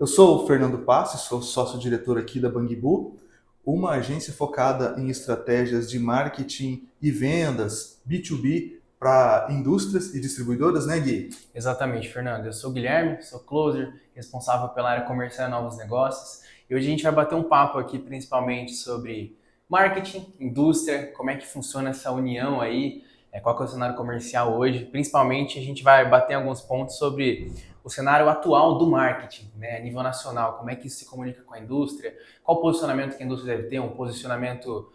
Eu sou o Fernando Passi, sou sócio-diretor aqui da Bangbu, uma agência focada em estratégias de marketing e vendas B2B para indústrias e distribuidoras, né, Gui? Exatamente, Fernando. Eu sou o Guilherme, sou closer, responsável pela área comercial e novos negócios. E hoje a gente vai bater um papo aqui principalmente sobre marketing, indústria, como é que funciona essa união aí, qual que é o cenário comercial hoje. Principalmente a gente vai bater em alguns pontos sobre o cenário atual do marketing, né, a nível nacional, como é que isso se comunica com a indústria, qual o posicionamento que a indústria deve ter, um posicionamento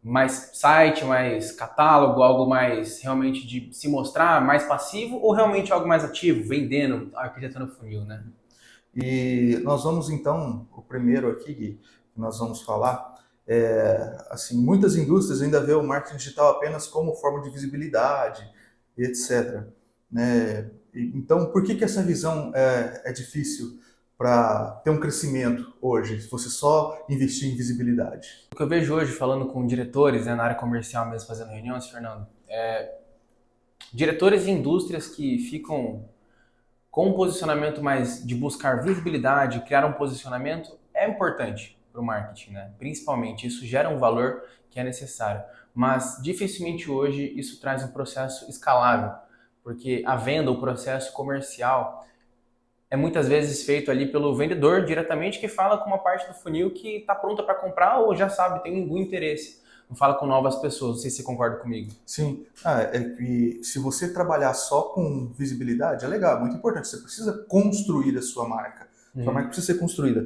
mais site, mais catálogo, algo mais realmente de se mostrar mais passivo ou realmente algo mais ativo, vendendo, arquitetando funil, né? E nós vamos então, o primeiro aqui, Gui, que nós vamos falar, assim, muitas indústrias ainda vê o marketing digital apenas como forma de visibilidade e etc. Né? Então, por que essa visão é difícil para ter um crescimento hoje, se você só investir em visibilidade? O que eu vejo hoje falando com diretores, né, na área comercial mesmo, fazendo reuniões, Fernando, diretores de indústrias que ficam com um posicionamento mais de buscar visibilidade, criar um posicionamento, é importante para o marketing, né? Principalmente, isso gera um valor que é necessário. Mas dificilmente hoje isso traz um processo escalável, porque a venda, o processo comercial, é muitas vezes feito ali pelo vendedor diretamente que fala com uma parte do funil que está pronta para comprar ou já sabe, tem algum interesse. Não fala com novas pessoas, não sei se você concorda comigo. Sim, é que se você trabalhar só com visibilidade, é legal, é muito importante. Você precisa construir a sua marca. Sua marca Uhum. precisa ser construída.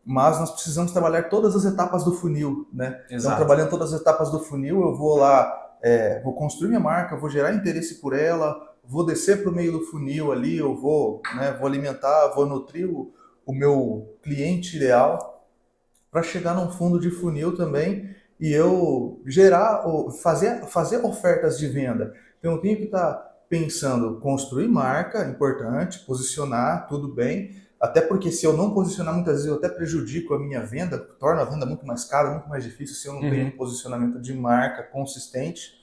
Mas nós precisamos trabalhar todas as etapas do funil, né? Então, Exato. trabalhando todas as etapas do funil, eu vou lá, vou construir minha marca, vou gerar interesse por ela, vou descer para o meio do funil ali, eu vou, né, vou alimentar, vou nutrir o meu cliente ideal para chegar num fundo de funil também e eu gerar, fazer ofertas de venda. Então, eu tenho que estar pensando, construir marca, importante, posicionar, tudo bem, até porque se eu não posicionar, muitas vezes eu até prejudico a minha venda, torno a venda muito mais cara, muito mais difícil se eu não tenho um Uhum. posicionamento de marca consistente.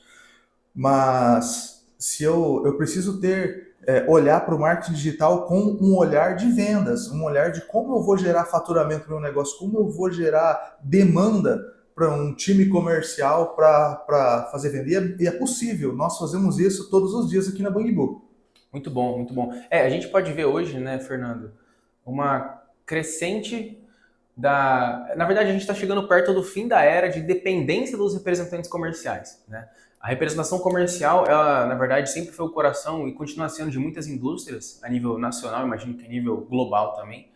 Mas se eu preciso ter, olhar para o marketing digital com um olhar de vendas, um olhar de como eu vou gerar faturamento no meu negócio, como eu vou gerar demanda para um time comercial para fazer venda. E é possível, nós fazemos isso todos os dias aqui na Bangbu. Muito bom, muito bom. A gente pode ver hoje, né, Fernando, uma crescente da. Na verdade, a gente está chegando perto do fim da era de dependência dos representantes comerciais, né? A representação comercial, ela, na verdade, sempre foi o coração e continua sendo de muitas indústrias, a nível nacional, imagino que a nível global também.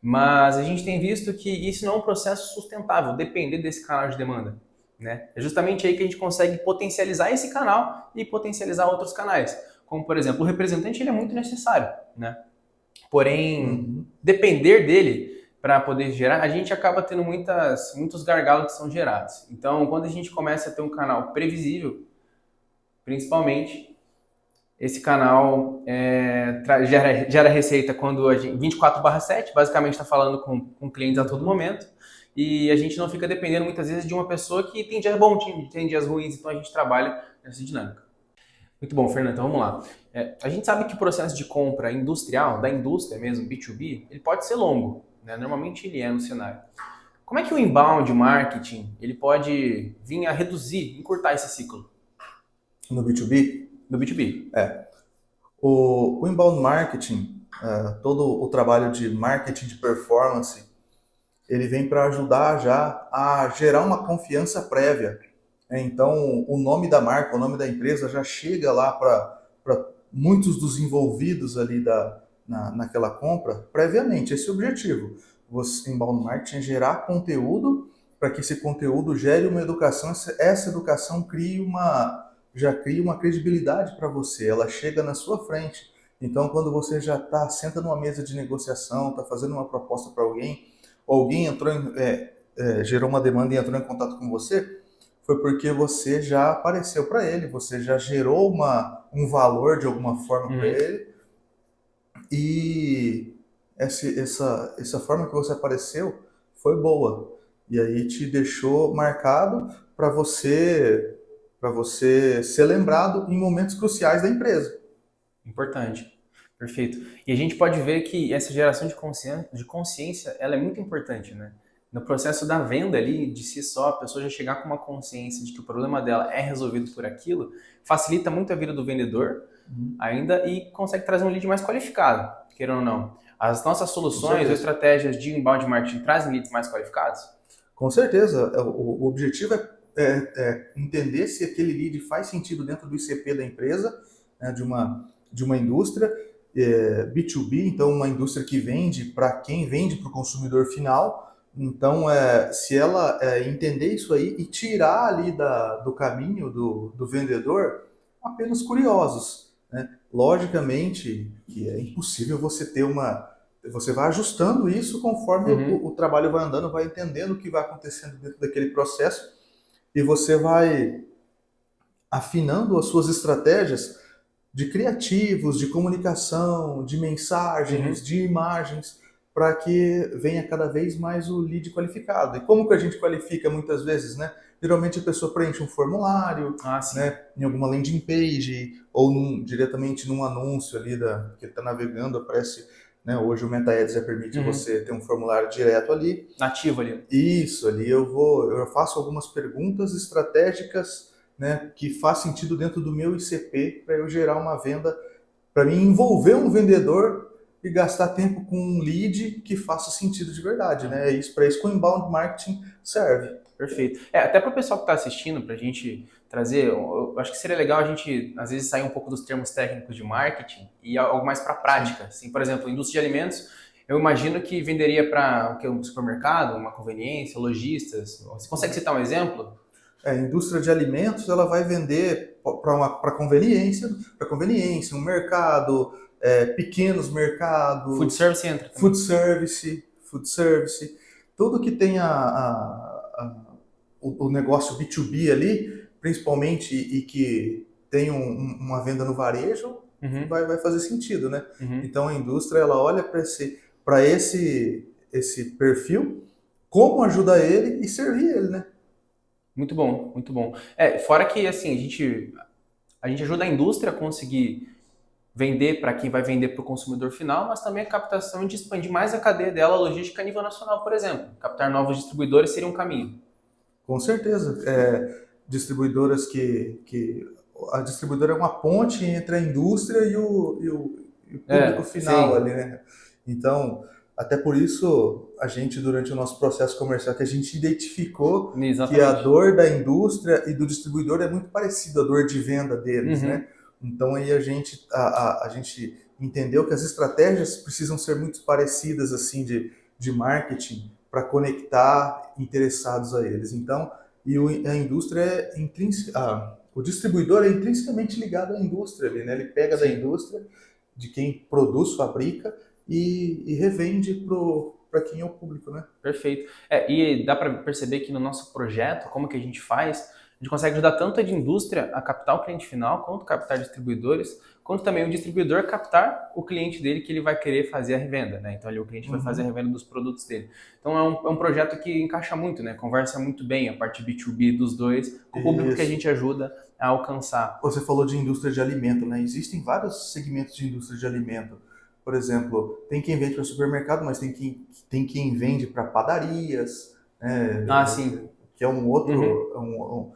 Mas a gente tem visto que isso não é um processo sustentável, depender desse canal de demanda, né? É justamente aí que a gente consegue potencializar esse canal e potencializar outros canais. Como, por exemplo, o representante ele é muito necessário, né? Porém, Uhum. depender dele para poder gerar, a gente acaba tendo muitos gargalos que são gerados. Então, quando a gente começa a ter um canal previsível, principalmente, esse canal gera receita quando a gente, 24/7, basicamente está falando com clientes a todo Uhum. momento, e a gente não fica dependendo muitas vezes de uma pessoa que tem dias bons, tem dias ruins, então a gente trabalha nessa dinâmica. Muito bom, Fernando, então vamos lá. A gente sabe que o processo de compra industrial, da indústria mesmo, B2B, ele pode ser longo, né? Normalmente ele é no cenário. Como é que o inbound marketing ele pode vir a reduzir, encurtar esse ciclo No B2B, do B2B? o inbound marketing, todo o trabalho de marketing de performance, ele vem para ajudar já a gerar uma confiança prévia. Então, o nome da marca, o nome da empresa já chega lá para muitos dos envolvidos ali naquela compra previamente. Esse é o objetivo. Você, inbound marketing, é gerar conteúdo para que esse conteúdo gere uma educação, essa educação já cria uma credibilidade para você, ela chega na sua frente. Então, quando você já senta numa mesa de negociação, está fazendo uma proposta para alguém, alguém gerou uma demanda e entrou em contato com você, foi porque você já apareceu para ele, você já gerou um valor de alguma forma para Uhum. ele e essa forma que você apareceu foi boa e aí te deixou marcado para você ser lembrado em momentos cruciais da empresa. Importante. Perfeito. E a gente pode ver que essa geração de consciência, ela é muito importante, né? No processo da venda ali, de si só, a pessoa já chegar com uma consciência de que o problema dela é resolvido por aquilo, facilita muito a vida do vendedor Uhum. ainda e consegue trazer um lead mais qualificado, queira ou não. As nossas Com soluções ou certeza. estratégias de inbound marketing trazem leads mais qualificados? Com certeza. O objetivo é entender se aquele lead faz sentido dentro do ICP da empresa, né, de uma indústria, B2B, então uma indústria que vende para quem vende para o consumidor final. Então, se ela entender isso aí e tirar ali do caminho do vendedor apenas curiosos, né? Logicamente que é impossível você ter você vai ajustando isso conforme Uhum. o trabalho vai andando, vai entendendo o que vai acontecendo dentro daquele processo e você vai afinando as suas estratégias de criativos, de comunicação, de mensagens, Uhum. de imagens, para que venha cada vez mais o lead qualificado. E como que a gente qualifica muitas vezes, né? Geralmente a pessoa preenche um formulário, Ah, sim. né, em alguma landing page ou diretamente num anúncio ali que ele está navegando, aparece, né, hoje o Meta Ads já permite Uhum. você ter um formulário direto ali. Nativo ali. Isso, ali eu faço algumas perguntas estratégicas, né, que faz sentido dentro do meu ICP para eu gerar uma venda, para mim envolver um vendedor e gastar tempo com um lead que faça sentido de verdade, Ah, né? É isso, para isso que o inbound marketing serve. perfeito. Até para o pessoal que está assistindo, para a gente trazer, eu acho que seria legal a gente, às vezes, sair um pouco dos termos técnicos de marketing e algo mais para a Sim. prática. Assim, por exemplo, indústria de alimentos, eu imagino que venderia para um supermercado, uma conveniência, lojistas. Você consegue citar um exemplo? A indústria de alimentos ela vai vender para conveniência, um mercado, pequenos Food mercados, service entra também. food service, tudo que tem o negócio B2B ali, principalmente, e que tem uma venda no varejo, Uhum, vai fazer sentido, né? uhum. Então a indústria ela olha para esse perfil, como ajudar ele e servir ele, né? Muito bom, muito bom. Fora que assim, a gente ajuda a indústria a conseguir vender para quem vai vender para o consumidor final, mas também a captação de expandir mais a cadeia dela logística a nível nacional, por exemplo. Captar novos distribuidores seria um caminho. Com certeza. Distribuidoras que. A distribuidora é uma ponte entre a indústria e o público final ali, Sim, né? Então, até por isso, a gente, durante o nosso processo comercial, que a gente identificou que a exatamente. dor da indústria e do distribuidor é muito parecida, a dor de venda deles, né? Uhum. Então, aí a gente entendeu que as estratégias precisam ser muito parecidas, assim, de marketing para conectar interessados a eles. Então, a indústria é intrínseca, o distribuidor é intrinsecamente ligado à indústria ali, né? Ele pega da Sim, indústria, de quem produz, fabrica e revende para quem é o público, né? perfeito. E dá para perceber que no nosso projeto, como que a gente faz, a gente consegue ajudar tanto a de indústria a captar o cliente final, quanto captar distribuidores, quanto também o distribuidor captar o cliente dele que ele vai querer fazer a revenda, né? Então ali o cliente vai fazer a Uhum. revenda dos produtos dele. Então é um projeto que encaixa muito, né? Conversa muito bem a parte B2B dos dois com o público que a Isso. gente ajuda a alcançar. Você falou de indústria de alimento, né? Existem vários segmentos de indústria de alimento. Por exemplo, tem quem vende para supermercado, mas tem quem vende para padarias, Ah, né? sim. Que é Uhum.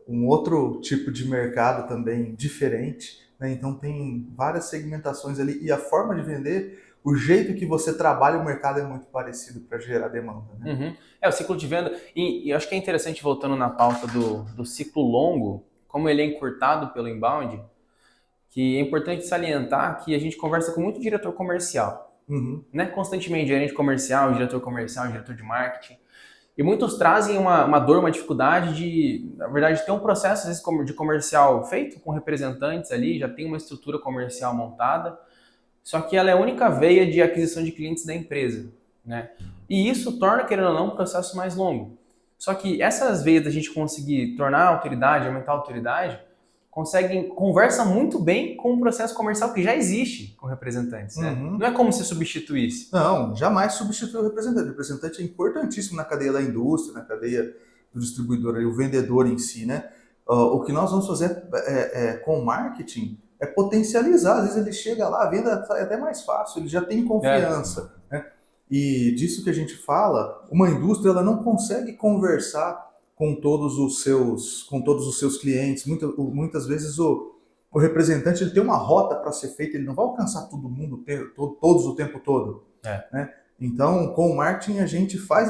um outro tipo de mercado também diferente, né? Então tem várias segmentações ali e a forma de vender, o jeito que você trabalha o mercado é muito parecido para gerar demanda, né? Uhum. O ciclo de venda. E acho que é interessante, voltando na pauta do ciclo longo, como ele é encurtado pelo inbound, que é importante salientar que a gente conversa com muito diretor comercial, Uhum. né? Constantemente, gerente comercial, diretor de marketing. E muitos trazem uma dor, uma dificuldade de, na verdade, ter um processo às vezes, de comercial feito com representantes ali, já tem uma estrutura comercial montada, só que ela é a única veia de aquisição de clientes da empresa, né? E isso torna, querendo ou não, um processo mais longo. Só que essas veias da gente conseguir tornar a autoridade, aumentar a autoridade, conversa muito bem com o processo comercial que já existe com representantes, né? Não é Uhum. como se substituísse. Não, jamais substitui o representante. O representante é importantíssimo na cadeia da indústria, na cadeia do distribuidor, o vendedor em si, né? O que nós vamos fazer com o marketing é potencializar. Às vezes ele chega lá, a venda é até mais fácil, ele já tem É. confiança, né? E disso que a gente fala, uma indústria ela não consegue conversar com todos os seus clientes. Muitas vezes o representante ele tem uma rota para ser feita, ele não vai alcançar todo mundo, todos o tempo todo, É. né? Então, com o marketing a gente faz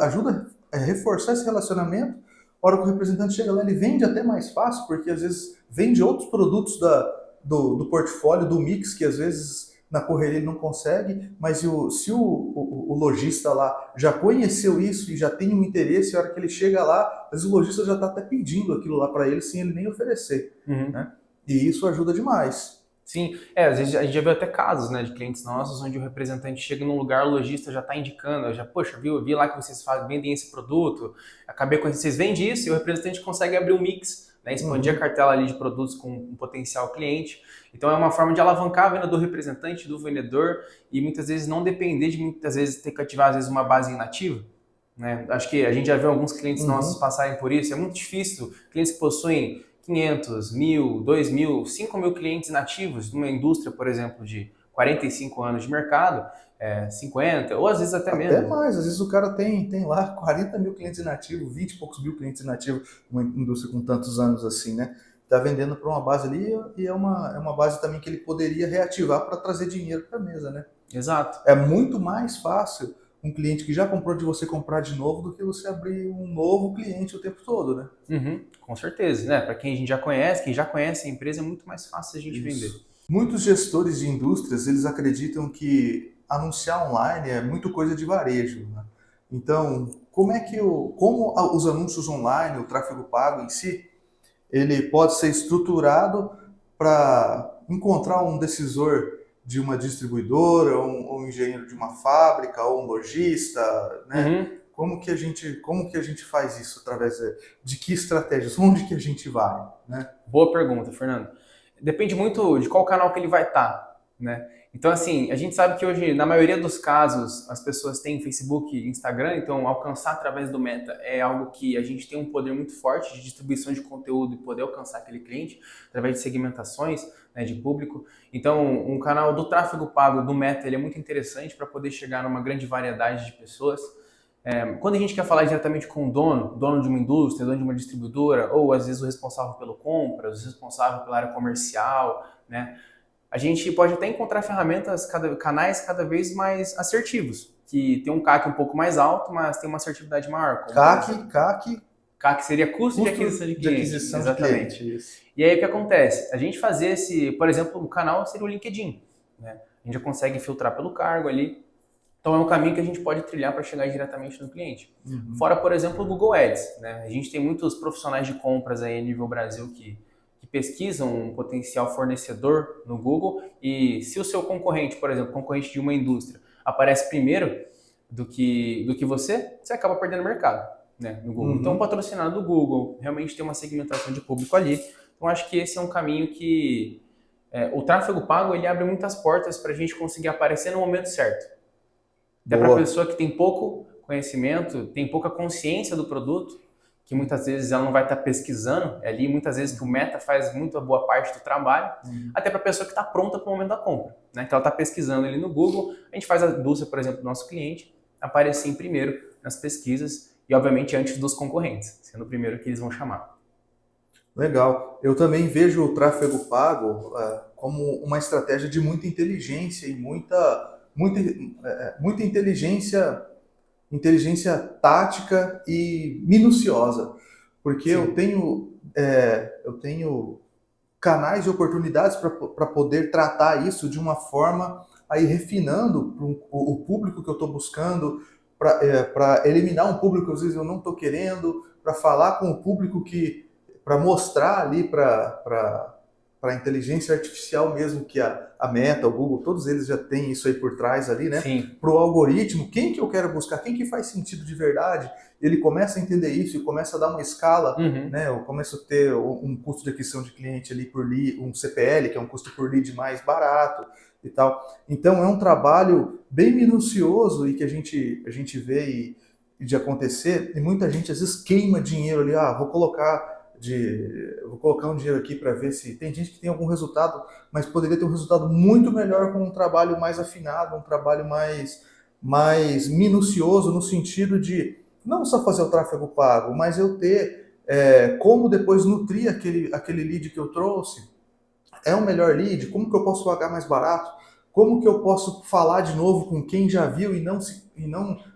ajuda a reforçar esse relacionamento. A hora que o representante chega lá, ele vende até mais fácil, porque às vezes vende outros produtos do portfólio, do mix, que às vezes na correria ele não consegue, mas se o lojista lá já conheceu isso e já tem um interesse, a hora que ele chega lá, às vezes o lojista já está até pedindo aquilo lá para ele sem ele nem oferecer, Uhum. né? E isso ajuda demais. Sim, às vezes a gente já viu até casos, né, de clientes nossos onde o representante chega num lugar, o lojista já está indicando, já, poxa, vi lá que vocês vendem esse produto, acabei com vocês vendem isso e o representante consegue abrir um mix, né, expandir a cartela ali de produtos com um potencial cliente. Então é uma forma de alavancar a venda do representante, do vendedor e muitas vezes não depender de muitas vezes ter que ativar às vezes uma base inativa. Né? Acho que a gente já viu alguns clientes nossos passarem por isso. É muito difícil. Clientes que possuem 500, 1.000, 2.000, 5.000 clientes nativos de uma indústria, por exemplo, de 45 anos de mercado, 50, ou às vezes até Até menos. mais, às vezes o cara tem lá 40 mil clientes inativos, 20 e poucos mil clientes inativos, uma indústria com tantos anos assim, né? Tá vendendo para uma base ali e é uma base também que ele poderia reativar para trazer dinheiro para a mesa, né? Exato. É muito mais fácil um cliente que já comprou de você comprar de novo do que você abrir um novo cliente o tempo todo, né? Uhum, com certeza, né? Para quem a gente já conhece, quem já conhece a empresa, é muito mais fácil a gente vender. Isso. Muitos gestores de indústrias, eles acreditam que anunciar online é muito coisa de varejo, né? Então, como os anúncios online, o tráfego pago em si, ele pode ser estruturado para encontrar um decisor de uma distribuidora, ou um engenheiro de uma fábrica, ou um lojista, né? Uhum. Como que a gente faz isso através de que estratégias? Onde que a gente vai, né? Boa pergunta, Fernando. Depende muito de qual canal que ele vai estar, né? Então, assim, a gente sabe que hoje, na maioria dos casos, as pessoas têm Facebook e Instagram, então alcançar através do Meta é algo que a gente tem um poder muito forte de distribuição de conteúdo e poder alcançar aquele cliente através de segmentações, né, de público. Então, um canal do tráfego pago do Meta, ele é muito interessante para poder chegar numa grande variedade de pessoas. Quando a gente quer falar diretamente com o dono de uma indústria, dono de uma distribuidora, ou às vezes o responsável pelo compras, o responsável pela área comercial, né? A gente pode até encontrar canais cada vez mais assertivos, que tem um CAC um pouco mais alto, mas tem uma assertividade maior. Como, por exemplo, CAC seria custo de aquisição de de cliente. aquisição de Exatamente. cliente. Isso. E aí o que acontece? A gente fazer por exemplo, o canal seria o LinkedIn. Né? A gente já consegue filtrar pelo cargo ali. Então é um caminho que a gente pode trilhar para chegar diretamente no cliente. Fora, por exemplo, o Google Ads. Né? A gente tem muitos profissionais de compras aí a nível Brasil que pesquisam um potencial fornecedor no Google e se o seu concorrente, por exemplo, concorrente de uma indústria, aparece primeiro do que você acaba perdendo mercado, né, no Google. Então, patrocinado do Google, realmente tem uma segmentação de público ali. Então, acho que esse é um caminho que o tráfego pago ele abre muitas portas para a gente conseguir aparecer no momento certo. Até para a pessoa que tem pouco conhecimento, tem pouca consciência do produto, que muitas vezes ela não vai estar pesquisando, é ali muitas vezes que o Meta faz muito boa parte do trabalho, até para a pessoa que está pronta para o momento da compra, né? Que ela está pesquisando ali no Google, a gente faz a indústria, por exemplo, do nosso cliente, aparecer em primeiro nas pesquisas e, obviamente, antes dos concorrentes, sendo o primeiro que eles vão chamar. Legal. Eu também vejo o tráfego pago como uma estratégia de muita inteligência e muita inteligência tática e minuciosa, porque eu tenho canais e oportunidades para poder tratar isso de uma forma aí refinando o público que eu estou buscando, para eliminar um público que às vezes eu não estou querendo, para falar com o público para mostrar ali para a inteligência artificial mesmo, que a Meta, o Google, todos eles já têm isso aí por trás ali, né? Para o algoritmo, quem que eu quero buscar, quem que faz sentido de verdade, ele começa a entender isso e começa a dar uma escala, né? Eu começo a ter um custo de aquisição de cliente ali por lead, um CPL, que é um custo por lead mais barato e tal. Então é um trabalho bem minucioso e que a gente vê e de acontecer, e muita gente às vezes queima dinheiro ali, vou colocar eu vou colocar um dinheiro aqui para ver se tem gente que tem algum resultado, mas poderia ter um resultado muito melhor com um trabalho mais afinado, um trabalho mais minucioso, no sentido de não só fazer o tráfego pago, mas eu ter como depois nutrir aquele lead que eu trouxe. É o melhor lead? Como que eu posso pagar mais barato? Como que eu posso falar de novo com quem já viu e não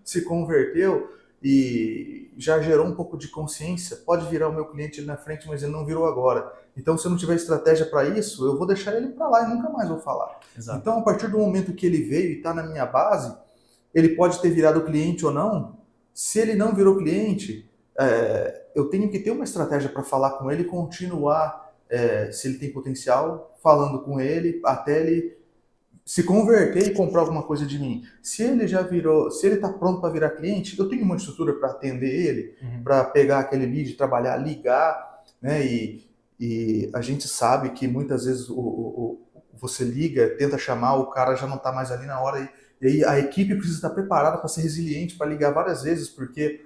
se converteu e já gerou um pouco de consciência? Pode virar o meu cliente ali na frente, mas ele não virou agora. Então, se eu não tiver estratégia para isso, eu vou deixar ele para lá e nunca mais vou falar. Exato. Então, a partir do momento que ele veio e está na minha base, ele pode ter virado cliente ou não. Se ele não virou cliente, eu tenho que ter uma estratégia para falar com ele e continuar, se ele tem potencial, falando com ele até ele se converter e comprar alguma coisa de mim. Se ele já virou, se ele está pronto para virar cliente, eu tenho uma estrutura para atender ele, para pegar aquele lead, trabalhar, ligar, né? E a gente sabe que muitas vezes você liga, tenta chamar, o cara já não está mais ali na hora e aí a equipe precisa estar preparada para ser resiliente, para ligar várias vezes, porque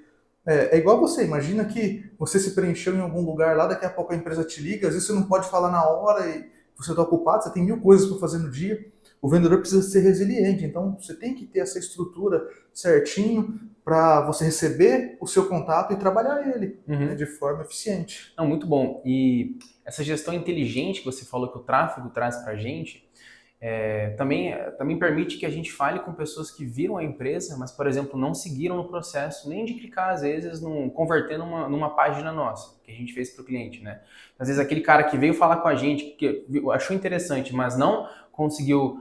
é igual você, imagina que você se preencheu em algum lugar lá, daqui a pouco a empresa te liga, às vezes você não pode falar na hora e você está ocupado, você tem 1000 coisas para fazer no dia. O vendedor precisa ser resiliente, então você tem que ter essa estrutura certinho para você receber o seu contato e trabalhar ele, né, de forma eficiente. Não, muito bom. E essa gestão inteligente que você falou que o tráfego traz para a gente, também permite que a gente fale com pessoas que viram a empresa, mas, por exemplo, não seguiram no processo nem de clicar, às vezes, converter numa página nossa, que a gente fez para o cliente, né? Às vezes aquele cara que veio falar com a gente, que achou interessante, mas não conseguiu,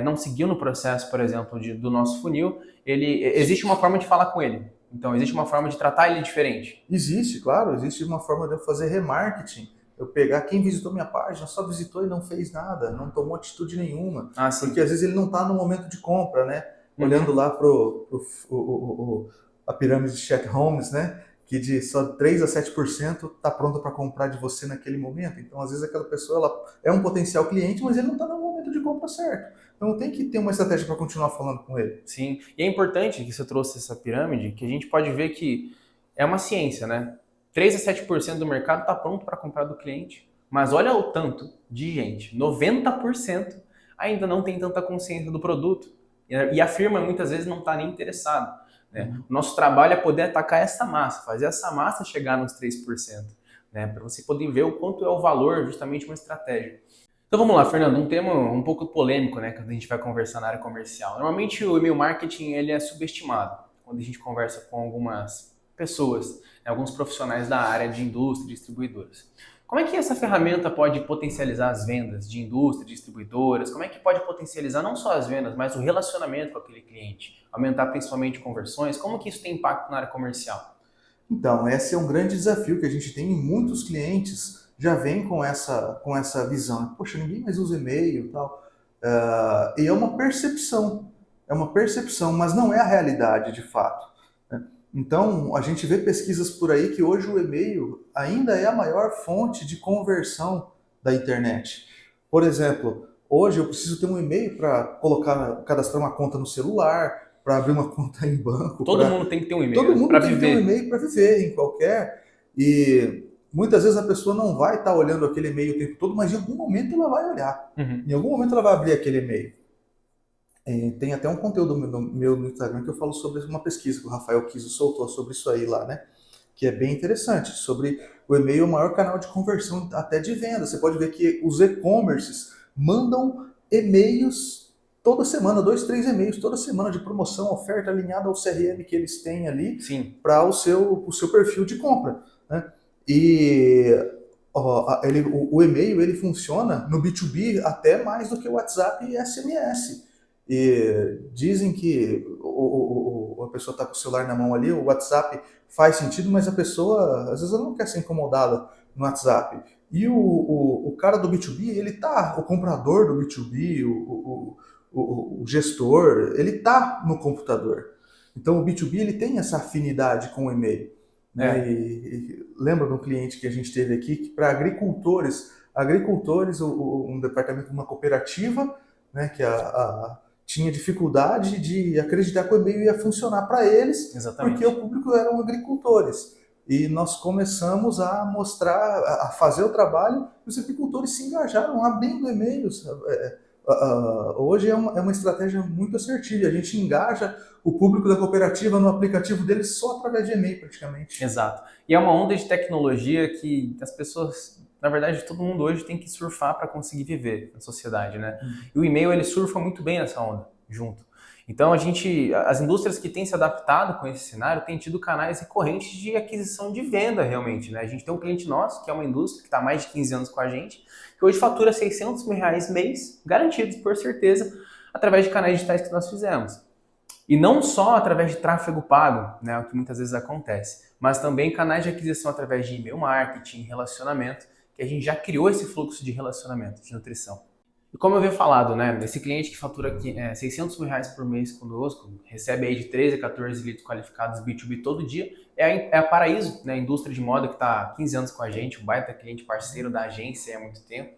não seguiu no processo, por exemplo, do nosso funil, existe uma forma de falar com ele. Então, existe uma forma de tratar ele diferente. Existe, claro, existe uma forma de eu fazer remarketing. Eu pegar quem visitou minha página, só visitou e não fez nada, não tomou atitude nenhuma. Porque às vezes ele não está no momento de compra, né? Olhando lá para a pirâmide de Chet Holmes, né? Que de só 3 a 7% está pronto para comprar de você naquele momento. Então, às vezes aquela pessoa ela é um potencial cliente, mas ele não está no momento de compra certo. Então tem que ter uma estratégia para continuar falando com ele. Sim, e é importante que você trouxe essa pirâmide, que a gente pode ver que é uma ciência, né? 3 a 7% do mercado está pronto para comprar do cliente, mas olha o tanto de gente, 90% ainda não tem tanta consciência do produto e a firma muitas vezes não está nem interessada. Né? O nosso trabalho é poder atacar essa massa, fazer essa massa chegar nos 3%, né? Para você poder ver o quanto é o valor justamente uma estratégia. Então vamos lá, Fernando, um tema um pouco polêmico, né, quando a gente vai conversar na área comercial. Normalmente o e-mail marketing ele é subestimado quando a gente conversa com algumas pessoas, né, alguns profissionais da área de indústria e distribuidoras. Como é que essa ferramenta pode potencializar as vendas de indústria, distribuidoras? Como é que pode potencializar não só as vendas, mas o relacionamento com aquele cliente? Aumentar principalmente conversões? Como que isso tem impacto na área comercial? Então, esse é um grande desafio que a gente tem em muitos clientes já vem com essa visão. Poxa, ninguém mais usa e-mail e tal. E é uma percepção, mas não é a realidade de fato. Né? Então, a gente vê pesquisas por aí que hoje o e-mail ainda é a maior fonte de conversão da internet. Por exemplo, hoje eu preciso ter um e-mail para cadastrar uma conta no celular, para abrir uma conta em banco. Todo mundo tem que ter um e-mail. Todo mundo tem que ter um e-mail para viver em qualquer. E muitas vezes a pessoa não vai estar olhando aquele e-mail o tempo todo, mas em algum momento ela vai olhar. Em algum momento ela vai abrir aquele e-mail. Tem até um conteúdo meu no Instagram que eu falo sobre uma pesquisa que o Rafael Kiso soltou sobre isso aí lá, né? Que é bem interessante, sobre o e-mail, o maior canal de conversão até de venda. Você pode ver que os e-commerces mandam e-mails toda semana, 2, 3 e-mails toda semana de promoção, oferta alinhada ao CRM que eles têm ali para o seu perfil de compra, né? E o e-mail ele funciona no B2B até mais do que o WhatsApp e SMS. E dizem que a pessoa está com o celular na mão ali, o WhatsApp faz sentido, mas a pessoa, às vezes, ela não quer ser incomodada no WhatsApp. E o cara do B2B, o comprador do B2B, o gestor, ele está no computador. Então, o B2B ele tem essa afinidade com o e-mail. Né? E lembra de um cliente que a gente teve aqui, que para agricultores, um departamento de uma cooperativa, né, que tinha dificuldade de acreditar que o e-mail ia funcionar para eles, Exatamente. porque o público eram agricultores. e nós começamos a mostrar, a fazer o trabalho, e os apicultores se engajaram abrindo e-mails. Hoje é uma estratégia muito assertiva, a gente engaja o público da cooperativa no aplicativo deles só através de e-mail, praticamente. Exato. E é uma onda de tecnologia que as pessoas, na verdade, todo mundo hoje tem que surfar para conseguir viver na sociedade, né? E o e-mail, ele surfa muito bem nessa onda, junto. Então, as indústrias que têm se adaptado com esse cenário têm tido canais recorrentes de aquisição de venda, realmente, né? A gente tem um cliente nosso, que é uma indústria que está há mais de 15 anos com a gente, que hoje fatura R$ 600 mil mês, garantidos, por certeza, através de canais digitais que nós fizemos. E não só através de tráfego pago, né, o que muitas vezes acontece, mas também canais de aquisição através de e-mail marketing, relacionamento, que a gente já criou esse fluxo de relacionamento, de nutrição. E como eu havia falado, né, esse cliente que fatura aqui, R$ 600 mil por mês conosco, recebe aí de 13 a 14 leads qualificados B2B todo dia, é a Paraíso, né, a indústria de moda que está há 15 anos com a gente, um baita cliente parceiro da agência há muito tempo.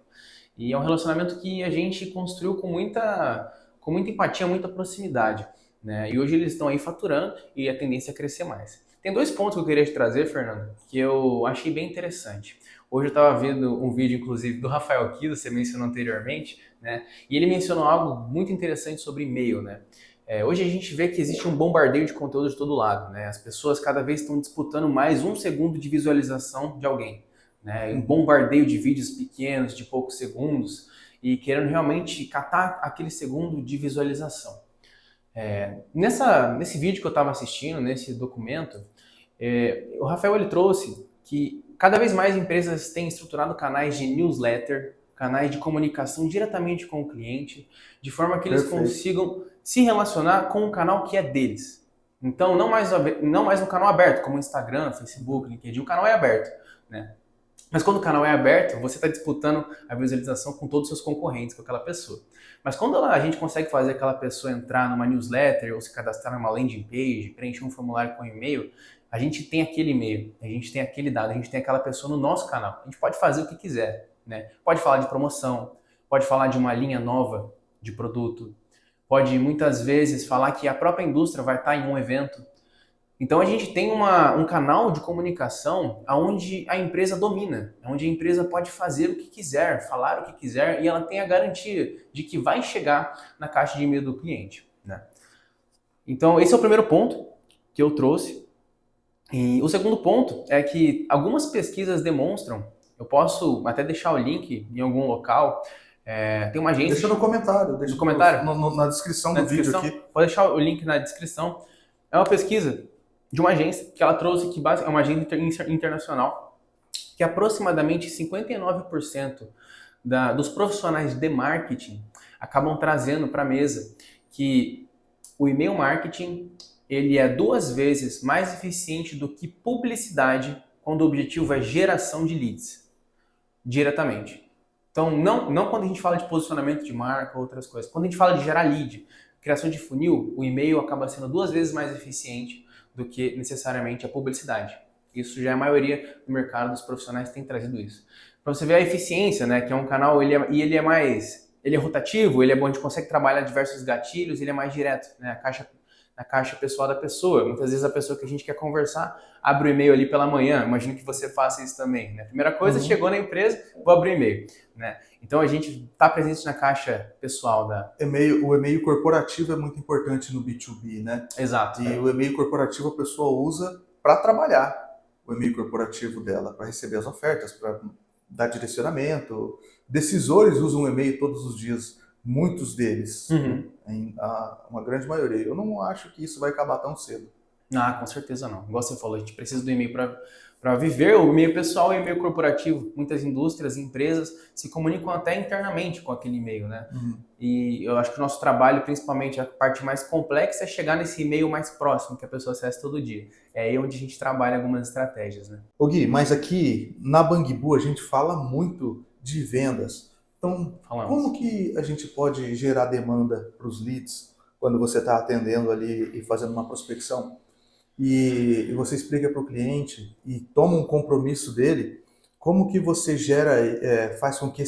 E é um relacionamento que a gente construiu com muita empatia, muita proximidade, né? E hoje eles estão aí faturando e a tendência é crescer mais. Tem dois pontos que eu queria te trazer, Fernando, que eu achei bem interessante. Hoje eu estava vendo um vídeo, inclusive, do Rafael Kido, você mencionou anteriormente, né? E ele mencionou algo muito interessante sobre e-mail, né? Hoje a gente vê que existe um bombardeio de conteúdo de todo lado, né? As pessoas cada vez estão disputando mais um segundo de visualização de alguém, né? Um bombardeio de vídeos pequenos, de poucos segundos, e querendo realmente catar aquele segundo de visualização. Nesse vídeo que eu estava assistindo, nesse documento, o Rafael ele trouxe que cada vez mais empresas têm estruturado canais de newsletter, canais de comunicação diretamente com o cliente, de forma que eles consigam se relacionar com o canal que é deles. Então, não mais no canal aberto, como Instagram, Facebook, LinkedIn, o canal é aberto, né? Mas quando o canal é aberto, você está disputando a visualização com todos os seus concorrentes, com aquela pessoa. Mas quando a gente consegue fazer aquela pessoa entrar numa newsletter ou se cadastrar numa landing page, preencher um formulário com e-mail, a gente tem aquele e-mail, a gente tem aquele dado, a gente tem aquela pessoa no nosso canal. A gente pode fazer o que quiser, né? Pode falar de promoção, pode falar de uma linha nova de produto, pode muitas vezes falar que a própria indústria vai estar em um evento. Então a gente tem um canal de comunicação onde a empresa domina, onde a empresa pode fazer o que quiser, falar o que quiser e ela tem a garantia de que vai chegar na caixa de e-mail do cliente, né? Então esse é o primeiro ponto que eu trouxe. E o segundo ponto é que algumas pesquisas demonstram, eu posso até deixar o link em algum local, tem uma agência... Deixa no comentário, deixa no comentário? Na descrição do vídeo aqui. Pode deixar o link na descrição. É uma pesquisa de uma agência que ela trouxe, que é uma agência internacional, que aproximadamente 59% dos profissionais de marketing acabam trazendo para a mesa que o e-mail marketing ele é 2 vezes mais eficiente do que publicidade quando o objetivo é geração de leads, diretamente. Então, não quando a gente fala de posicionamento de marca ou outras coisas. Quando a gente fala de gerar lead, criação de funil, o e-mail acaba sendo 2 vezes mais eficiente do que necessariamente a publicidade. Isso já é a maioria do mercado dos profissionais tem trazido isso. Para você ver a eficiência, né, que é um canal, ele é rotativo, ele é bom, a gente consegue trabalhar diversos gatilhos, ele é mais direto, né, na caixa pessoal da pessoa. Muitas vezes a pessoa que a gente quer conversar abre o e-mail ali pela manhã, imagino que você faça isso também, né? Primeira coisa, chegou na empresa, vou abrir o e-mail, né? Então a gente está presente na caixa pessoal da... O e-mail corporativo é muito importante no B2B, né? Exato. E o e-mail corporativo a pessoa usa para trabalhar o e-mail corporativo dela, para receber as ofertas, para dar direcionamento. Decisores usam o e-mail todos os dias, muitos deles, uma grande maioria. Eu não acho que isso vai acabar tão cedo. Ah, com certeza não. Igual você falou, a gente precisa do e-mail para viver, o e-mail pessoal e o e-mail corporativo. Muitas indústrias, empresas se comunicam até internamente com aquele e-mail, né? E eu acho que o nosso trabalho, principalmente a parte mais complexa, é chegar nesse e-mail mais próximo que a pessoa acessa todo dia. É aí onde a gente trabalha algumas estratégias, né? Ô Gui, mas aqui na Bangbu a gente fala muito de vendas. Então, como que a gente pode gerar demanda para os leads quando você está atendendo ali e fazendo uma prospecção? E você explica para o cliente e toma um compromisso dele Como que você gera, faz com que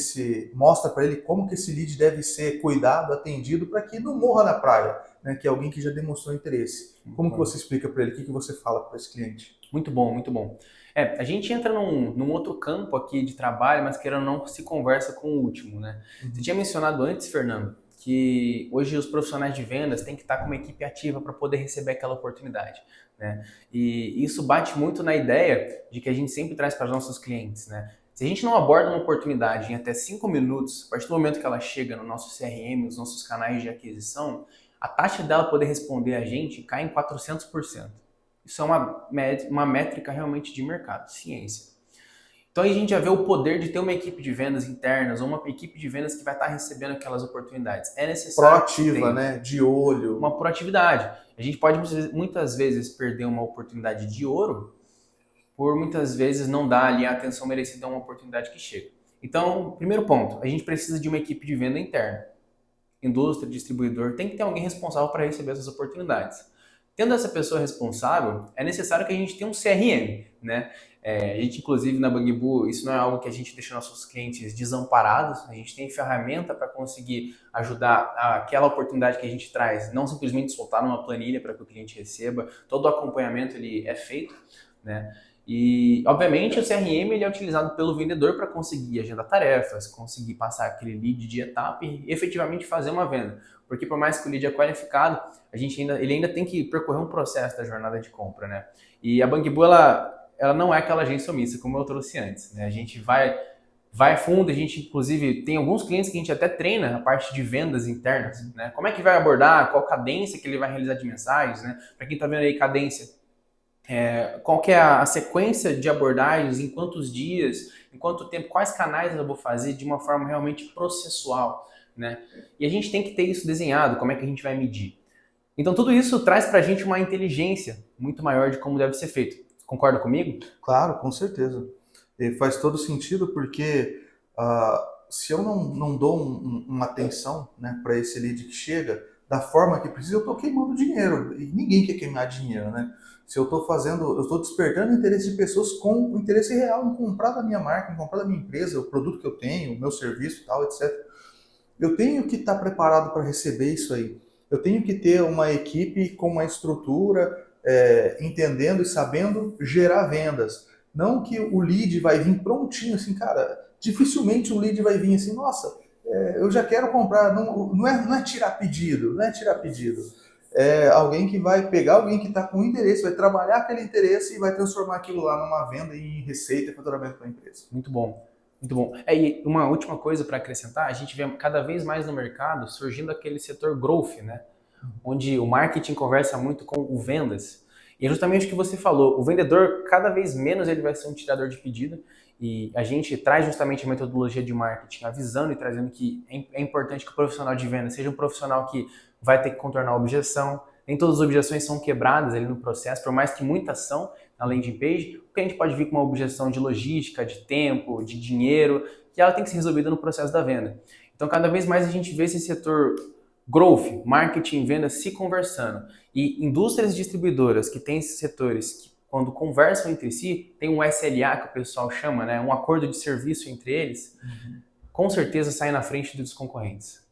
mostra para ele como que esse lead deve ser cuidado, atendido, para que não morra na praia, né? Que é alguém que já demonstrou interesse. Como que você explica para ele? O que você fala para esse cliente? Muito bom, muito bom. A gente entra num outro campo aqui de trabalho, mas querendo ou não se conversa com o último, né? Você tinha mencionado antes, Fernando, que hoje os profissionais de vendas têm que estar com uma equipe ativa para poder receber aquela oportunidade, né? E isso bate muito na ideia de que a gente sempre traz para os nossos clientes, né? Se a gente não aborda uma oportunidade em até 5 minutos, a partir do momento que ela chega no nosso CRM, nos nossos canais de aquisição, a taxa dela poder responder a gente cai em 400%. Isso é uma métrica realmente de mercado, ciência. Então a gente já vê o poder de ter uma equipe de vendas internas ou uma equipe de vendas que vai estar recebendo aquelas oportunidades. É necessário Proativa, né? De olho. uma proatividade. A gente pode muitas vezes perder uma oportunidade de ouro por muitas vezes não dar ali a atenção merecida a uma oportunidade que chega. Então, primeiro ponto, a gente precisa de uma equipe de venda interna. Indústria, distribuidor, tem que ter alguém responsável para receber essas oportunidades. Tendo essa pessoa responsável, é necessário que a gente tenha um CRM, né? A gente, inclusive, na Bugaboo, isso não é algo que a gente deixa nossos clientes desamparados, a gente tem ferramenta para conseguir ajudar aquela oportunidade que a gente traz, não simplesmente soltar numa planilha para que o cliente receba, todo o acompanhamento ele é feito, né? E, obviamente, o CRM ele é utilizado pelo vendedor para conseguir agendar tarefas, conseguir passar aquele lead de etapa e efetivamente fazer uma venda. Porque por mais que o lead é qualificado, ele ainda tem que percorrer um processo da jornada de compra, né? E a Bangbu, ela não é aquela agência omissa, como eu trouxe antes, né? A gente vai a fundo, a gente inclusive tem alguns clientes que a gente até treina a parte de vendas internas, né? Como é que vai abordar, qual cadência que ele vai realizar de mensagens, né? Para quem está vendo aí cadência, qual que é a sequência de abordagens, em quantos dias, em quanto tempo, quais canais eu vou fazer de uma forma realmente processual, né? E a gente tem que ter isso desenhado, como é que a gente vai medir. Então tudo isso traz para a gente uma inteligência muito maior de como deve ser feito. Concorda comigo? Claro, com certeza. E faz todo sentido porque se eu não dou uma atenção, né, para esse lead que chega da forma que precisa, eu estou queimando dinheiro. E ninguém quer queimar dinheiro, né? Se eu estou despertando o interesse de pessoas com o interesse real em comprar da minha marca, em comprar da minha empresa, o produto que eu tenho, o meu serviço e tal, etc. Eu tenho que estar preparado para receber isso aí. Eu tenho que ter uma equipe com uma estrutura, entendendo e sabendo gerar vendas. Não que o lead vai vir prontinho, assim, cara, dificilmente um lead vai vir assim, nossa, eu já quero comprar, não é tirar pedido, não é tirar pedido. É alguém que vai pegar alguém que está com interesse, vai trabalhar aquele interesse e vai transformar aquilo lá numa venda em receita e faturamento para a empresa. Muito bom. Muito bom. E uma última coisa para acrescentar, a gente vê cada vez mais no mercado surgindo aquele setor growth, né? Onde o marketing conversa muito com o vendas. E é justamente o que você falou, o vendedor, cada vez menos ele vai ser um tirador de pedido, e a gente traz justamente a metodologia de marketing, avisando e trazendo que é importante que o profissional de venda seja um profissional que vai ter que contornar a objeção. Nem todas as objeções são quebradas ali no processo, por mais que muitas são na landing page, porque a gente pode vir com uma objeção de logística, de tempo, de dinheiro, que ela tem que ser resolvida no processo da venda. Então, cada vez mais a gente vê esse setor growth, marketing, venda se conversando. E indústrias distribuidoras que têm esses setores que, quando conversam entre si, tem um SLA que o pessoal chama, né, um acordo de serviço entre eles, com certeza sai na frente dos concorrentes.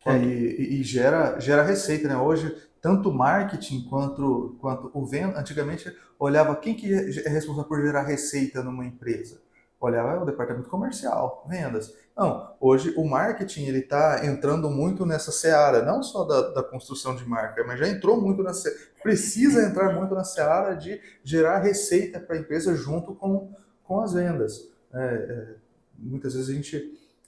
E gera receita, né? Hoje, tanto o marketing quanto o venda, antigamente olhava quem que é responsável por gerar receita numa empresa. Olhava o departamento comercial, vendas. Não, hoje o marketing ele está entrando muito nessa seara, não só da construção de marca, mas já entrou muito precisa entrar muito na seara de gerar receita para a empresa junto com as vendas. Muitas vezes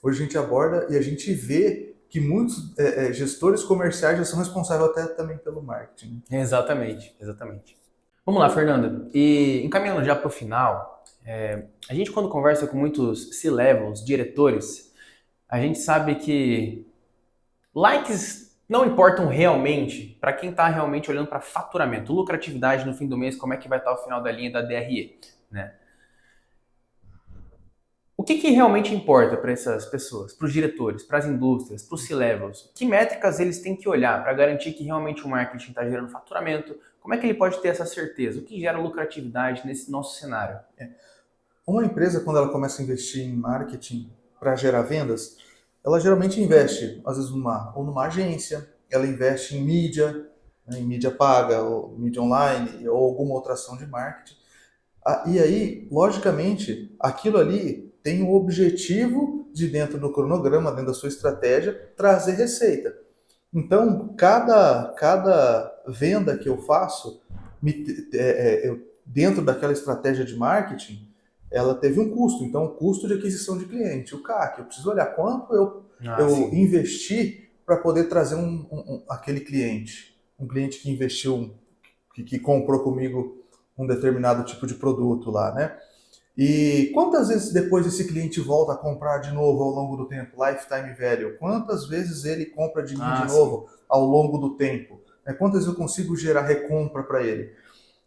hoje a gente aborda e a gente vê que muitos gestores comerciais já são responsáveis até também pelo marketing. Exatamente, exatamente. Vamos lá, Fernanda. E encaminhando já para o final, a gente quando conversa com muitos C-levels, diretores, a gente sabe que likes não importam realmente para quem está realmente olhando para faturamento, lucratividade no fim do mês, como é que vai estar o final da linha da DRE, né? O que realmente importa para essas pessoas, para os diretores, para as indústrias, para os C-levels? Que métricas eles têm que olhar para garantir que realmente o marketing está gerando faturamento? Como é que ele pode ter essa certeza? O que gera lucratividade nesse nosso cenário? uma empresa, quando ela começa a investir em marketing para gerar vendas, ela geralmente investe, às vezes, numa agência, ela investe em mídia, né, em mídia paga, ou mídia online, ou alguma outra ação de marketing. E aí, logicamente, aquilo ali tem o objetivo de, dentro do cronograma, dentro da sua estratégia, trazer receita. Então, cada venda que eu faço, dentro daquela estratégia de marketing, ela teve um custo. Então, o custo de aquisição de cliente, o CAC, eu preciso olhar quanto eu Sim. investi para poder trazer aquele cliente. Um cliente que investiu, que comprou comigo um determinado tipo de produto lá, né? E quantas vezes depois esse cliente volta a comprar de novo ao longo do tempo? Lifetime value. Quantas vezes ele compra de mim de Sim. novo ao longo do tempo? Quantas eu consigo gerar recompra para ele?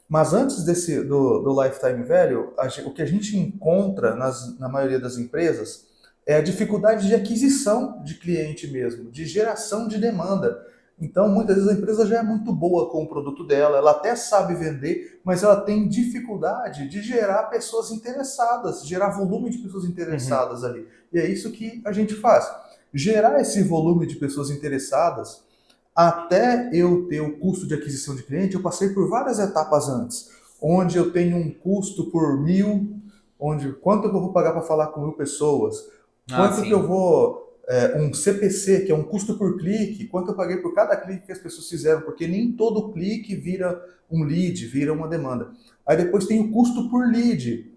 Mas antes do lifetime value, o que a gente encontra na maioria das empresas é a dificuldade de aquisição de cliente mesmo, de geração de demanda. Então, muitas vezes a empresa já é muito boa com o produto dela, ela até sabe vender, mas ela tem dificuldade de gerar pessoas interessadas, gerar volume de pessoas Uhum. interessadas ali. E é isso que a gente faz. Gerar esse volume de pessoas interessadas, até eu ter o custo de aquisição de cliente, eu passei por várias etapas antes, onde eu tenho um custo por 1.000, onde quanto que eu vou pagar para falar com 1.000 pessoas, quanto que eu Sim. vou, um CPC, que é um custo por clique, quanto eu paguei por cada clique que as pessoas fizeram, porque nem todo clique vira um lead, vira uma demanda. Aí depois tem o custo por lead,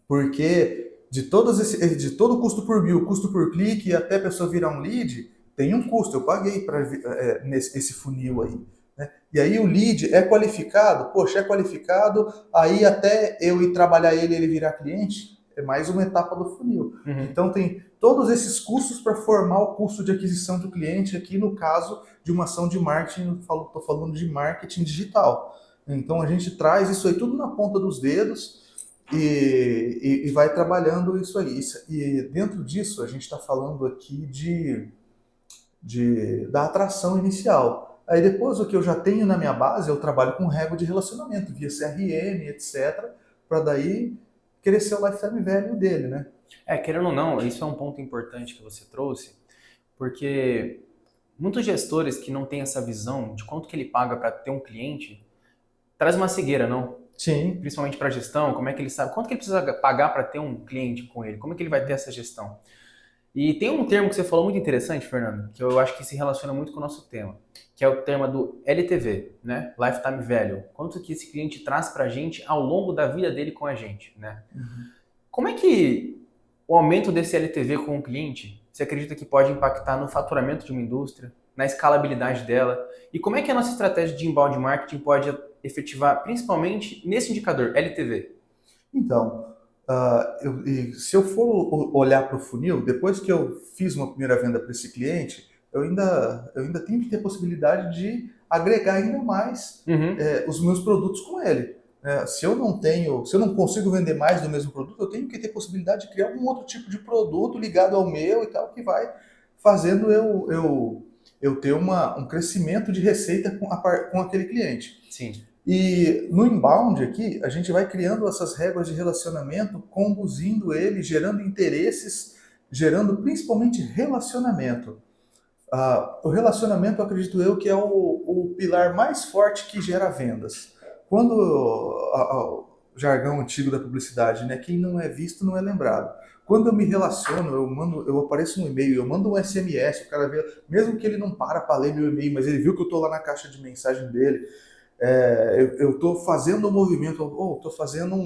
porque de todo o custo por 1.000, custo por clique, até a pessoa virar um lead, tem um custo, eu paguei para esse funil aí. Né? E aí o lead é qualificado, poxa, é qualificado, aí até eu ir trabalhar ele virar cliente, é mais uma etapa do funil. Uhum. Então tem todos esses custos para formar o custo de aquisição do cliente, aqui no caso de uma ação de marketing, estou falando de marketing digital. Então a gente traz isso aí tudo na ponta dos dedos, e vai trabalhando isso aí. E dentro disso, a gente está falando aqui da atração inicial. Aí depois, o que eu já tenho na minha base, eu trabalho com régua de relacionamento, via CRM, etc., para daí crescer o lifetime value dele, né? Querendo ou não, isso é um ponto importante que você trouxe, porque muitos gestores que não têm essa visão de quanto que ele paga para ter um cliente, traz uma cegueira, não? Sim. Principalmente para gestão, como é que ele sabe, quanto que ele precisa pagar para ter um cliente com ele, como é que ele vai ter essa gestão? E tem um termo que você falou muito interessante, Fernando, que eu acho que se relaciona muito com o nosso tema, que é o tema do LTV, né? Lifetime Value. Quanto que esse cliente traz para a gente ao longo da vida dele com a gente, né? Uhum. Como é que o aumento desse LTV com o cliente, você acredita que pode impactar no faturamento de uma indústria, na escalabilidade dela? E como é que a nossa estratégia de inbound marketing pode efetivar, principalmente nesse indicador, LTV? Então, se eu for olhar para o funil, depois que eu fiz uma primeira venda para esse cliente, eu ainda tenho que ter possibilidade de agregar ainda mais Uhum, os meus produtos com ele. Se eu não consigo vender mais do mesmo produto, eu tenho que ter possibilidade de criar um outro tipo de produto ligado ao meu e tal, que vai fazendo eu ter um crescimento de receita com aquele cliente. sim. E no inbound aqui, a gente vai criando essas regras de relacionamento, conduzindo ele, gerando interesses, gerando principalmente relacionamento. O relacionamento, acredito eu, que é o pilar mais forte que gera vendas. Quando o jargão antigo da publicidade, né? Quem não é visto não é lembrado. Quando eu me relaciono, eu apareço um e-mail, eu mando um SMS, o cara vê, mesmo que ele não para ler meu e-mail, mas ele viu que eu estou lá na caixa de mensagem dele, eu estou fazendo um movimento, ou estou fazendo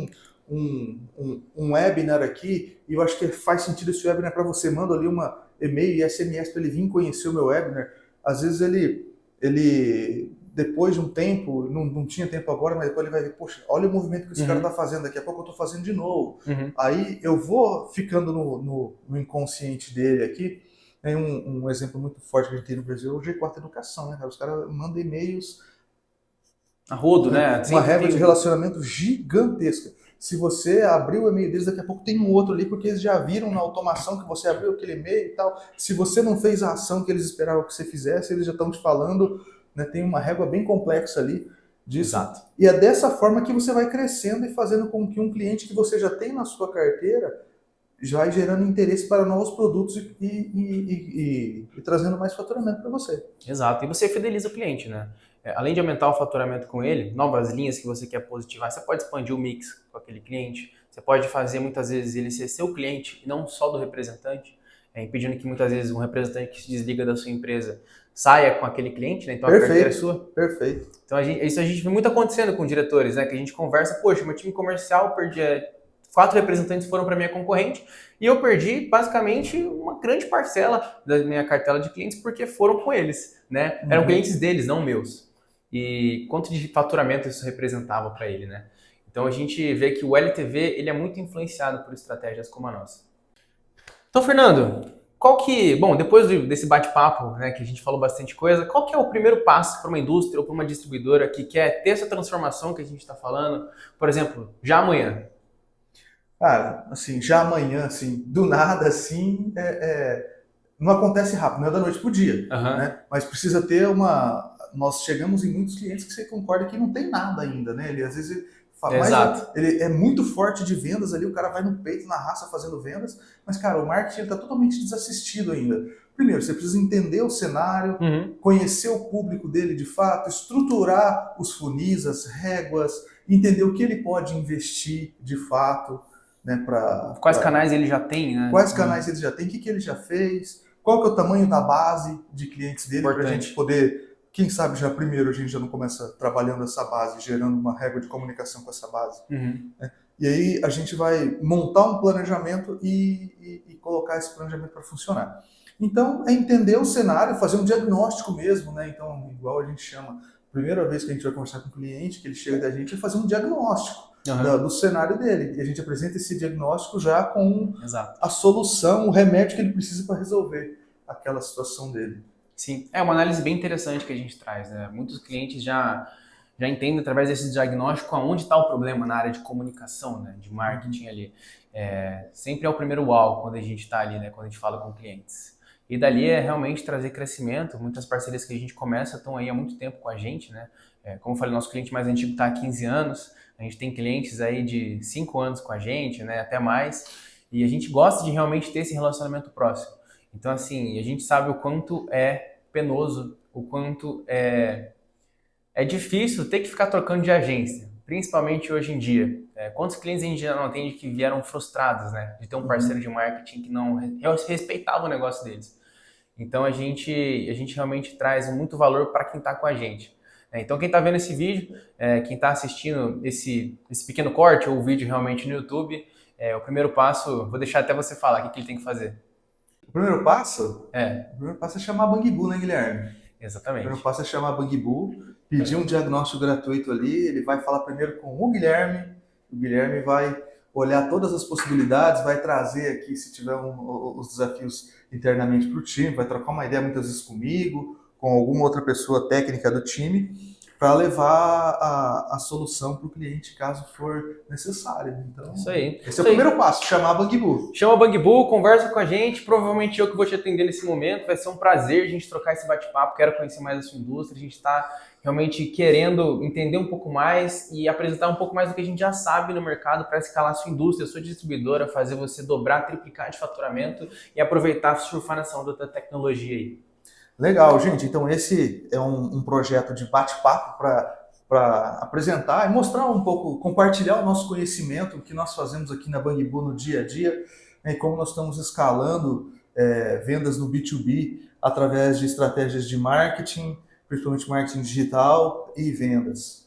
um webinar aqui, e eu acho que faz sentido esse webinar para você. Manda ali uma e-mail e SMS para ele vir conhecer o meu webinar. Às vezes ele depois de um tempo, não tinha tempo agora, mas depois ele vai ver, poxa, olha o movimento que esse cara está Uhum, fazendo, daqui a pouco eu estou fazendo de novo. uhum. Aí eu vou ficando no inconsciente dele aqui. Tem um exemplo muito forte que a gente tem no Brasil, é o G4 Educação, né, cara? Os caras mandam e-mails, A rodo, né? uma Sempre régua tem de um. relacionamento gigantesca. Se você abrir o e-mail deles, daqui a pouco tem um outro ali, porque eles já viram na automação que você abriu aquele e-mail e tal. Se você não fez a ação que eles esperavam que você fizesse, eles já estão te falando, né, tem uma régua bem complexa ali. disso. Exato. E é dessa forma que você vai crescendo e fazendo com que um cliente que você já tem na sua carteira já vai gerando interesse para novos produtos e trazendo mais faturamento para você. Exato. E você fideliza o cliente, né? Além de aumentar o faturamento com ele, novas linhas que você quer positivar, você pode expandir o mix com aquele cliente, você pode fazer muitas vezes ele ser seu cliente e não só do representante, impedindo que muitas vezes um representante que se desliga da sua empresa saia com aquele cliente, né? Então a carteira é sua. Perfeito. Então isso a gente vê muito acontecendo com diretores, né? Que a gente conversa, poxa, meu time comercial perdi 4 representantes foram para minha concorrente e eu perdi basicamente uma grande parcela da minha cartela de clientes porque foram com eles, né? Eram clientes deles, não meus. E quanto de faturamento isso representava para ele, né? Então a gente vê que o LTV ele é muito influenciado por estratégias como a nossa. Então, Fernando, bom, depois desse bate-papo, né, que a gente falou bastante coisa, qual que é o primeiro passo para uma indústria ou para uma distribuidora que quer ter essa transformação que a gente está falando, por exemplo, já amanhã? Cara, assim, já amanhã, assim, do nada, assim, não acontece rápido, não é da noite pro dia, né? Mas precisa ter Nós chegamos em muitos clientes que você concorda que não tem nada ainda, né? Ele às vezes Exato. ele é muito forte de vendas ali, o cara vai no peito, na raça fazendo vendas, mas, cara, o marketing está totalmente desassistido ainda. Primeiro, você precisa entender o cenário, conhecer o público dele de fato, estruturar os funis, as réguas, entender o que ele pode investir de fato, né, Quais canais ele já tem, né? Quais canais ele já tem, o que ele já fez, qual que é o tamanho da base de clientes dele, para a gente poder, quem sabe já primeiro a gente já não começa trabalhando essa base, gerando uma régua de comunicação com essa base. Né? E aí a gente vai montar um planejamento e colocar esse planejamento para funcionar. Então, é entender o cenário, fazer um diagnóstico mesmo, né? Então, igual a gente chama, primeira vez que a gente vai conversar com o cliente, que ele chega da gente, é fazer um diagnóstico. Do cenário dele. E a gente apresenta esse diagnóstico já com a solução, o remédio que ele precisa para resolver aquela situação dele. Sim, é uma análise bem interessante que a gente traz, né? Muitos clientes já entendem através desse diagnóstico aonde está o problema na área de comunicação, né? De marketing ali. Sempre é o primeiro uau quando a gente está ali, né? Quando a gente fala com clientes. E dali é realmente trazer crescimento. Muitas parcerias que a gente começa estão aí há muito tempo com a gente, né? Como eu falei, nosso cliente mais antigo está há 15 anos. A gente tem clientes aí de 5 anos com a gente, né, até mais, e a gente gosta de realmente ter esse relacionamento próximo. Então, assim, a gente sabe o quanto é penoso, o quanto é difícil ter que ficar trocando de agência, principalmente hoje em dia. Quantos clientes a gente já não atende que vieram frustrados, né, de ter um parceiro de marketing que não respeitava o negócio deles. Então, a gente realmente traz muito valor para quem está com a gente. Então, quem está vendo esse vídeo, quem está assistindo esse pequeno corte ou vídeo realmente no YouTube, o primeiro passo, vou deixar até você falar o que ele tem que fazer. O primeiro passo? O primeiro passo é chamar a Bangbu, né, Guilherme? Exatamente. O primeiro passo é chamar a Bangbu, pedir um diagnóstico gratuito ali, ele vai falar primeiro com o Guilherme vai olhar todas as possibilidades, vai trazer aqui, se tiver os desafios internamente para o time, vai trocar uma ideia muitas vezes comigo, com alguma outra pessoa técnica do time, para levar a solução para o cliente, caso for necessário. Então, isso aí. Esse é o primeiro passo, chamar a Bangbu. Chama a Bangbu, conversa com a gente, provavelmente eu que vou te atender nesse momento, vai ser um prazer a gente trocar esse bate-papo, quero conhecer mais a sua indústria, a gente está realmente querendo entender um pouco mais e apresentar um pouco mais do que a gente já sabe no mercado para escalar a sua indústria, a sua distribuidora, fazer você dobrar, triplicar de faturamento e aproveitar, surfar nessa onda da tecnologia aí. Legal, gente. Então esse é um projeto de bate-papo para apresentar e mostrar um pouco, compartilhar o nosso conhecimento, o que nós fazemos aqui na Bangbu no dia a dia, né, e como nós estamos escalando vendas no B2B através de estratégias de marketing, principalmente marketing digital e vendas.